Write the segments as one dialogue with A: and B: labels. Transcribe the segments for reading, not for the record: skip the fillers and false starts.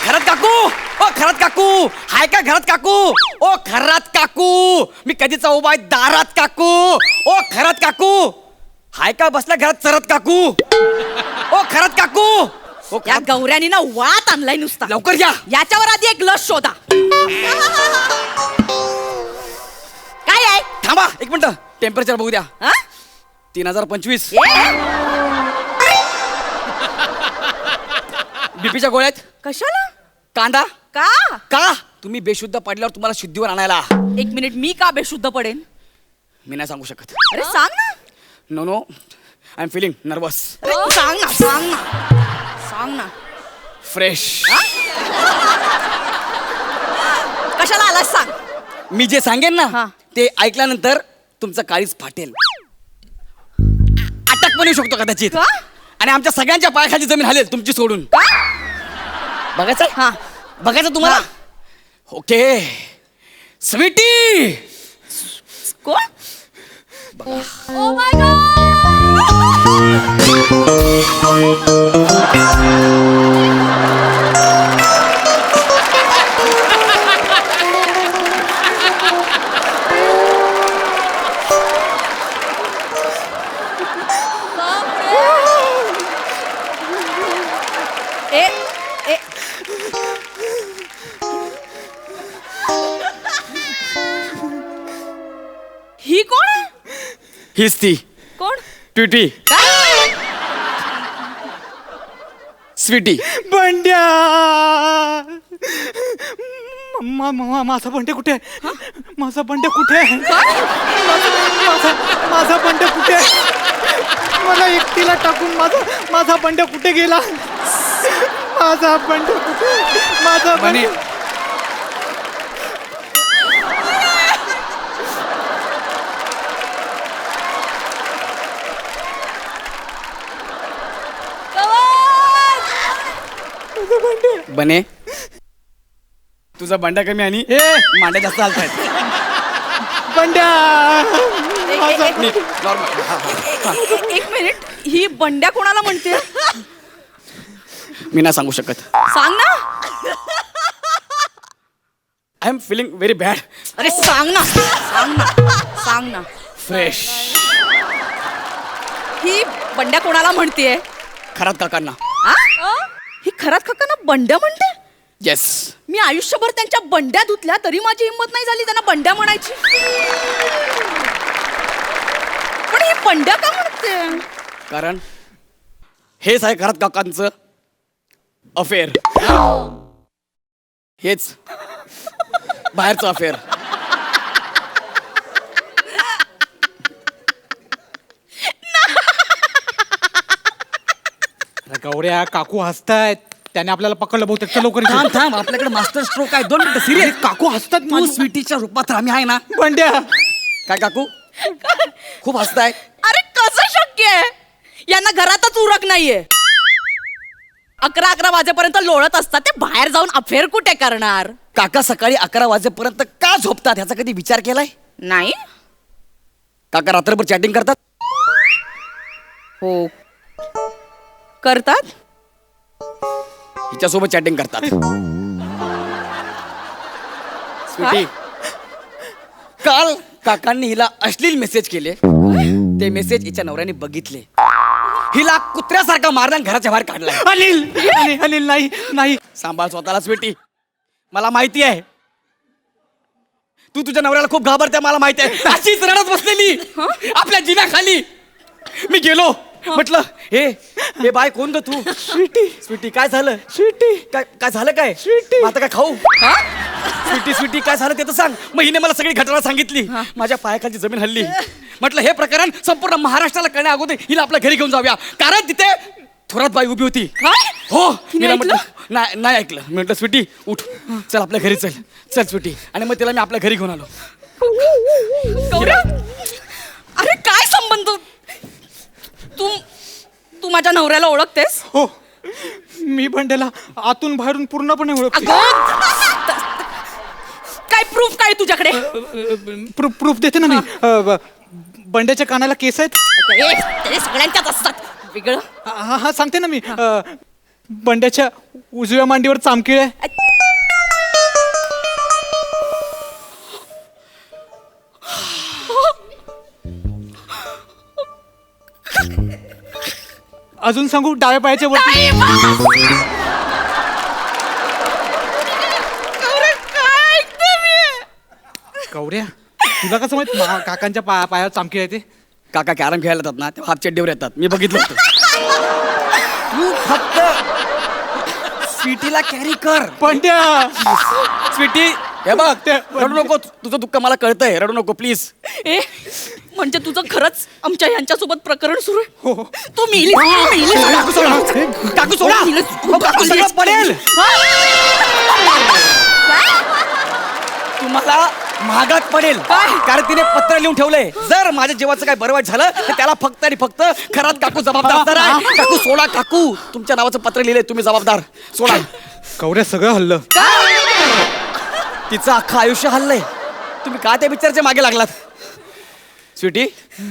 A: खरात काकू, ओ खरात काकू, हाय का घरात काकू? ओ खरात काकू, मी कधीचा उभा आहे दारात काकू. ओ खरात काकू, हाय का बसला घरात चरत काकू? ओ खरात काकू. ओ
B: या गौऱ्यानी ना वात आणलाय नुसता.
A: लवकर या.
B: याच्यावर आधी एक लस शोधा. काय आहे?
A: थांबा एक मिनिट, टेम्परेचर बघू द्या.
B: हा?
A: 3025.
B: ए,
A: बीपीच्या गोळ्यात.
B: कशाला?
A: कांदा.
B: का?
A: का तुम्ही बेशुद्ध पडल्यावर तुम्हाला शुद्धीवर आणायला?
B: एक मिनिट, मी का बेशुद्ध पडेन?
A: मी नाही सांगू शकत.
B: अरे सांग ना.
A: No no, I am feeling nervous.
B: अरे सांग ना, सांग ना, सांग ना.
A: फ्रेश.
B: कशाला आलास सांग.
A: मी जे सांगेन
B: हा.
A: ना ते ऐकल्यानंतर तुमचं काळीच फाटेल. अटक पण येऊ शकतो कदाचित.
B: का?
A: आणि आमच्या सगळ्यांच्या पायाखाली जमीन हलेल तुमची सोडून.
B: का?
A: बघायचं?
B: हा.
A: बघायचं तुम्हाला? ओके स्वीटी.
B: कोण? Oh my God. ए ए ही कोण आहे?
A: हीच ती
B: कोण?
A: ट्विटी
B: काय?
A: स्वीटी.
C: बंड्या, माझा बंड्या कुठे? माझा बंड्या कुठे? माझा बंड्या कुठे? मला एकटीला टाकून माझा बंड्या कुठे गेला? माझा बंड्या कुठे? माझा
A: बने.
C: बंड्या.
A: बने तुझा भांडा कमी आणि मांड्या जास्त हालतायत.
C: बंड्या, माझा
B: एक मिनिट, ही बंड्या कोणाला म्हणते?
A: मी नाही सांगू शकत.
B: सांग ना.
A: I am feeling very bad.
B: अरे सांग ना, सांग ना, सांग ना.
A: फ्रेश.
B: ही बंड्या कोणाला म्हणतेय?
A: खरात काकांना.
B: आ? ही खरात काकांना बंड्या म्हणते?
A: येस.
B: मी आयुष्यभर त्यांच्या बंड्या धुतल्या तरी माझी हिंमत नाही झाली त्यांना बंड्या म्हणायची. पण ही बंड्या का म्हणते?
A: कारण हेच आहे खरात काकांचं अफेअर. हेच बाहेरचं अफेअर.
C: गौऱ्या, काकू हसतायत. त्याने आपल्याला पकडलं बहुतेक. चल लवकर
A: थांब थांब, आपल्याकडे मास्टर स्ट्रोक आहे. 2 मिनिटं सिरियस.
C: काकू हसतात.
A: तू स्वीटीच्या रूपात आम्ही आहे ना.
C: बंड्या,
A: काय काकू खूप हसताय?
B: अरे कसं शक्य आहे? यांना घरातच उरक नाहीये. 11 वाजेपर्यंत लोळत असतात ते. बाहेर जाऊन अफेअर कुठे करणार?
A: काका सकाळी 11 वाजेपर्यंत का झोपतात ह्याचा कधी विचार केलाय?
B: नाही.
A: काका रात्रभर चॅटिंग करतात.
B: हो करतात.
A: हिच्यासोबत चॅटिंग करतात. स्वीटी, काल काकांनी हिला अश्लील मेसेज केले. ते मेसेज हिच्या नवऱ्याने बघितले. हिला कुत्र्यासारखा मारण्यात घराच्या बाहेर काढलाय.
C: अनिल नाही नाही.
A: सांभाळ स्वतःला स्वीटी. मला माहिती आहे तू तुझ्या नवऱ्याला खूप घाबरते. मला माहिती आहे. अशीच रडत बसलेली आपल्या जिन्याखाली. मी गेलो, म्हटलं हे बाय कोण ग तू? स्वीटी. स्वीटी काय झालं? स्वीटी काय झालं? काय स्वीटी? आता काय खाऊ? स्वीटी काय झालं ते तर सांग. मग हिने मला सगळी घटना सांगितली. माझ्या पायाखालची जमीन हल्ली. म्हटलं हे प्रकरण संपूर्ण महाराष्ट्राला कळण्या अगोदर हिला आपल्या घरी घेऊन जाऊया. कारण तिथे थोरात बाई उभी होती. हो.
B: हिने
A: म्हटलं नाही ऐकलं. मी म्हटलं स्वीटी उठ, चल आपल्या घरी चल. चल स्वीटी. आणि मग तिला मी आपल्या घरी घेऊन आलो.
B: गौरव, अरे काय संबंध? तू माझ्या नवऱ्याला ओळखतेस?
C: हो, मी बंड्याला आतून बाहेरून पूर्णपणे ओळखते.
B: काय प्रूफ काय तुझ्याकडे?
C: प्रूफ देते ना मी. बंड्याच्या कानाला केस आहेत.
B: ते सगळ्यांच्याच असतात. वेगळं
C: हा सांगते ना मी. बंड्याच्या उजव्या मांडीवर चामखीळ आहे. अजून सांगू डाव्या पायाच्या वरती. गौऱ्या तुला कसं माहित काकांच्या पायावर चामखीळ आहे ते?
A: काका कॅरम खेळायला येतात ना तेव्हा हाफ चड्डीवर येतात, मी बघितलं होतं. तू फक्त स्वीटीला कॅरी कर.
C: बंड्या
A: स्वीटी हे बघ
C: ते-
A: रडू नको, तुझं दुःख मला कळतंय, रडू नको प्लीज.
B: ए म्हणजे तुझं खरंच आमच्या यांच्यासोबत प्रकरण सुरू आहे?
C: हो.
B: तू मेली
A: काकू सोडा, काकू सोडा. हो, काकू सगळं पडेल. तुम्हाला महागात पडेल. कारण तिने पत्र लिहून ठेवलंय, जर माझ्या जीवाचं काय बरं वाईट झालं तर त्याला फक्त आणि फक्त खरात काकू जबाबदार असणार आहे. काकू सोडा, काकू तुमच्या नावाचं पत्र लिहिलंय, तुम्ही जबाबदार. सोडा.
C: गौऱ्या सगळं हल्लं.
A: तिचं अख्खं आयुष्य हल्लंय, तुम्ही का त्या पिक्चरच्या मागे लागलात? स्वीटी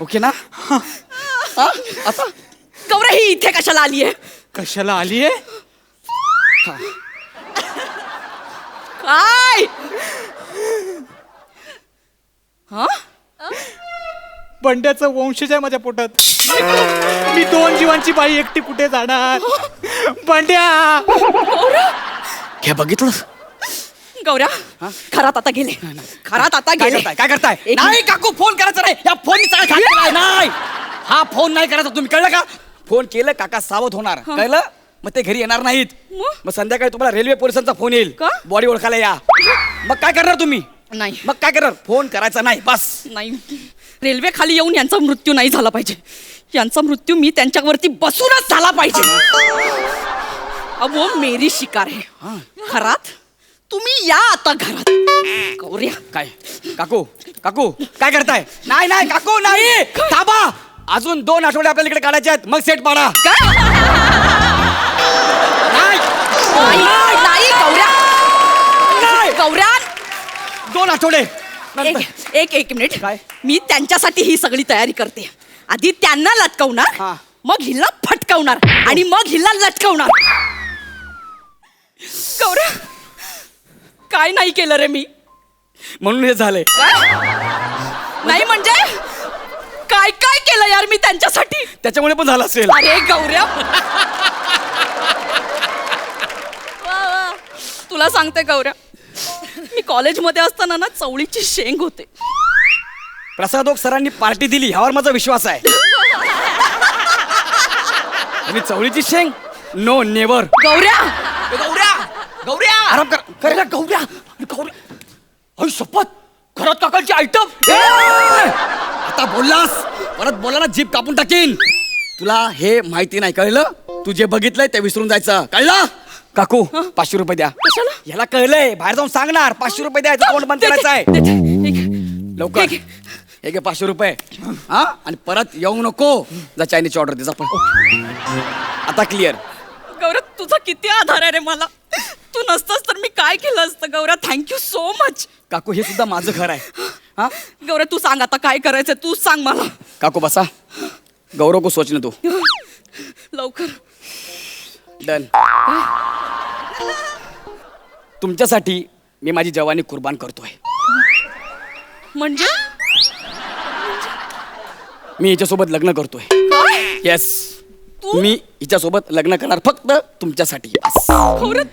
A: ओके ना? हा, आता
B: गौऱ्या ही इथे कशाला आली आहे?
C: कशाला आलीये?
B: काय हा?
C: बंड्याचं वंशज आहे माझ्या पोटात. मी 2 जीवांची बाई एकटी कुठे जाणार? बंड्या
A: हे बघितलं?
B: गौऱ्या खरात आता गेले, खरात आता
A: काय
B: गेले.
A: करताय, काय करताय?
B: एक
A: नाही काकू, फोन करायचा नाही. या फोन नाही, हा फोन नाही करायचा. तुम्ही कळलं का? फोन केलं काका सावध होणार, कळलं? मग ते घरी येणार नाहीत. मग संध्याकाळी तुम्हाला रेल्वे पोलिसांचा फोन येईल,
B: का?
A: बॉडी ओळखायला या. मग काय करणार तुम्ही?
B: नाही
A: मग काय करणार? फोन करायचा नाही, बस.
B: नाही, रेल्वे खाली येऊन यांचा मृत्यू नाही झाला पाहिजे. यांचा मृत्यू मी त्यांच्यावरती बसूनच झाला पाहिजे. अब वो मेरी शिकार है. घरात तुम्ही या आता घरात. गौऱ्या
A: काय काकू, काकू काय करताय? नाही नाही काकू, नाही, थांबा. अजून 2 आठवडे आपल्याला इकडे काढायचे आहेत, मग सेट पाडा.
B: काय?
A: नाही,
B: नाही, नाही, गौऱ्या
A: नाही.
B: गौऱ्या
A: 2 आठवडे
B: एक मिनिट.
A: काय?
B: मी त्यांच्यासाठी ही सगळी तयारी करते. आधी त्यांना लटकवणार,
A: हा.
B: मग हिला फटकवणार आणि मग हिला लटकवणार. गौऱ्या काय नाही केलं रे मी?
A: म्हणून हे झालंय.
B: नाही म्हणजे काय काय केलं यार मी त्यांच्यासाठी?
A: त्याच्यामुळे पण झालं असेल.
B: अरे गौऱ्या वा, वा. तुला सांगते गौऱ्या, मी कॉलेजमध्ये असताना ना चवळीची शेंग होते.
A: प्रसादोक सरांनी पार्टी दिली ह्यावर माझा विश्वास आहे. आणि चवळीची शेंग नो नेवर.
B: गौऱ्या
A: गौऱ्या, गौऱ्या आराम कर. कर गौऱ्या, गौऱ्या. अय शपथ, घरात काकांची आयटम. आता बोललास, परत बोला ना जीभ कापून टाकीन. तुला हे माहिती नाही, कळलं? तू जे बघितलंय ते विसरून जायचं, कळलं? काकू 500 रुपये द्या.
B: कशाला?
A: याला कळलंय, बाहेर जाऊन सांगणार. 500 रुपये द्यायचं, तोंड बंद करायचं आहे. लवकर
B: घे.
A: हे घे 500 रुपये. हा, आणि परत येऊ नको. जा चायनीजची ऑर्डर दे, पण आता क्लिअर.
B: गौऱ्या तुझा किती आधार आहे रे मला. तू नसतास तर मी काय केलं असतं. गौऱ्या थँक्यू सो मच.
A: काकू हे सुद्धा माझं घर आहे. हा
B: गौऱ्या तू सांग आता काय करायचं, तू सांग मला.
A: काकू बसा. गौरव को सोचने तू.
B: लवकर.
A: डन. तुमच्यासाठी मी माझी जवानी कुर्बान करतोय.
B: म्हणजे
A: मी हिच्यासोबत लग्न करतोय.
B: काय?
A: येस,
B: तू?
A: मी हिच्यासोबत लग्न करणार फक्त तुमच्यासाठी.
B: गौऱ्या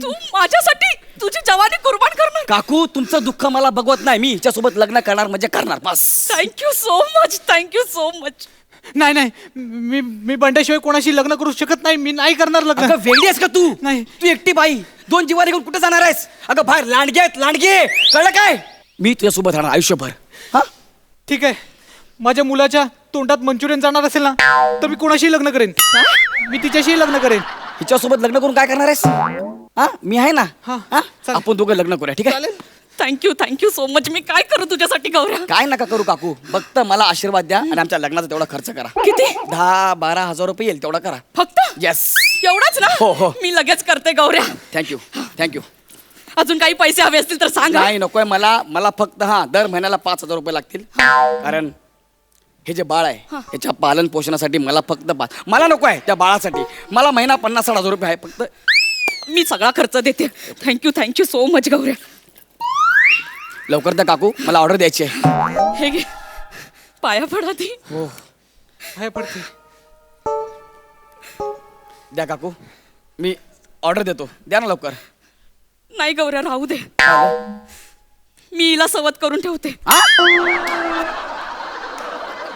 B: तू माझ्यासाठी तुझी जवानी कुर्बान करणार?
A: काकू तुमचं दुःख मला बघवत नाही. मी हिच्यासोबत लग्न करणार म्हणजे करणार, बस.
B: Thank you so much, thank you so much.
C: नाही नाही, मी बंड्याशिवाय कोणाशी लग्न करू शकत नाही. मी नाही करणार लग्न.
A: अगं वेगळी आहेस का तू?
C: नाही.
A: तू एकटी बाई 2 जीवाने घेऊन कुठे जाणार आहेस? अगं बाहेर लांडगे आहेत, लांडगे, कळलं काय? मी तुझ्यासोबत राहणार आयुष्यभर. हा,
C: ठीक आहे. माझ्या मुलाच्या तोंडात मंचुरियन जाणार असेल ना तर मी कोणाशी लग्न करेन. मी तिच्याशी लग्न करेन.
A: हिच्यासोबत लग्न करून काय करणार आहेस? हा, मी आहे ना.
C: हा,
A: हा,
C: चालेल.
A: आपण दोघं लग्न करूया, ठीक आहे?
C: चालेल.
B: Thank you so much. मी काय करू तुझ्यासाठी गौऱ्या?
A: काय नका करू काकू, फक्त मला आशीर्वाद द्या आणि आमच्या लग्नाचा तेवढा खर्च करा.
B: किती?
A: 10-12 हजार रुपये येईल, तेवढा करा.
B: फक्त
A: येस.
B: एवढंच ना?
A: हो, हो.
B: मी लगेच करते गौऱ्या.
A: Thank you, thank you.
B: अजून काही पैसे हवे असतील तर सांग.
A: नाही नकोय मला. मला फक्त दर महिन्याला 5,000 रुपये लागतील. कारण हे जे बाळ आहे याच्या पालन पोषणासाठी मला फक्त मला नको आहे त्या बाळासाठी मला महिना 50-60 हजार रुपये आहे फक्त.
B: मी सगळा खर्च देते. थँक्यू सो मच गौऱ्या.
A: लवकर द्या काकू, मला ऑर्डर द्यायची आहे.
B: हे घे, पाया पडा ती.
A: हो
C: काय पडते?
A: द्या काकू, मी ऑर्डर देतो, द्या ना लवकर.
B: नाही गौऱ्या, राहू दे. मी हिला सवत करून ठेवते.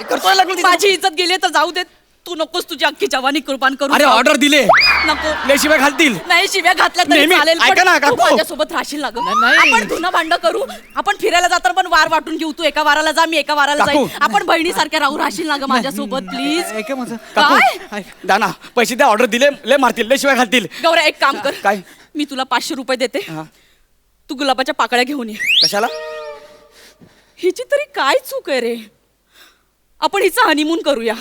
A: करतोय लागलो
B: माझी इज्जत गेली तर जाऊ दे. तू नकोस तुझी अख्खी जवानी कुर्बान करू.
A: अरे ऑर्डर दिले,
B: नको.
A: लय शिवाय घालतील.
B: नाही, शिव्या घातल्या तरी
A: नेहमी-
B: चालेल,
A: ऐका ना,
B: पण तू
A: काकू.
B: माझ्यासोबत राहशील ना गं.
C: नाही.
B: आपण धुणं भांडं करू. आपण फिरायला जाताना पण वार वाटून घेऊ. तू एका वाराला जा, मी एका वाराला
A: काकू.
B: जाईन. आपण बहिणीसारख्या राहशील ना गं माझ्यासोबत, प्लीज.
C: ऐका माझं.
B: काय?
A: द्या ना पैसे, द्या. ऑर्डर दिले, लय मारतील, लय शिवाय घालतील.
B: गौऱ्या, एक काम कर.
A: काय?
B: मी तुला 500 रुपये देते.
A: हा.
B: तू गुलाबाच्या पाकळ्या घेऊन ये.
A: कशाला?
B: हिची तरी काय चूक आहे रे. आपण हिचा हनीमून करूया.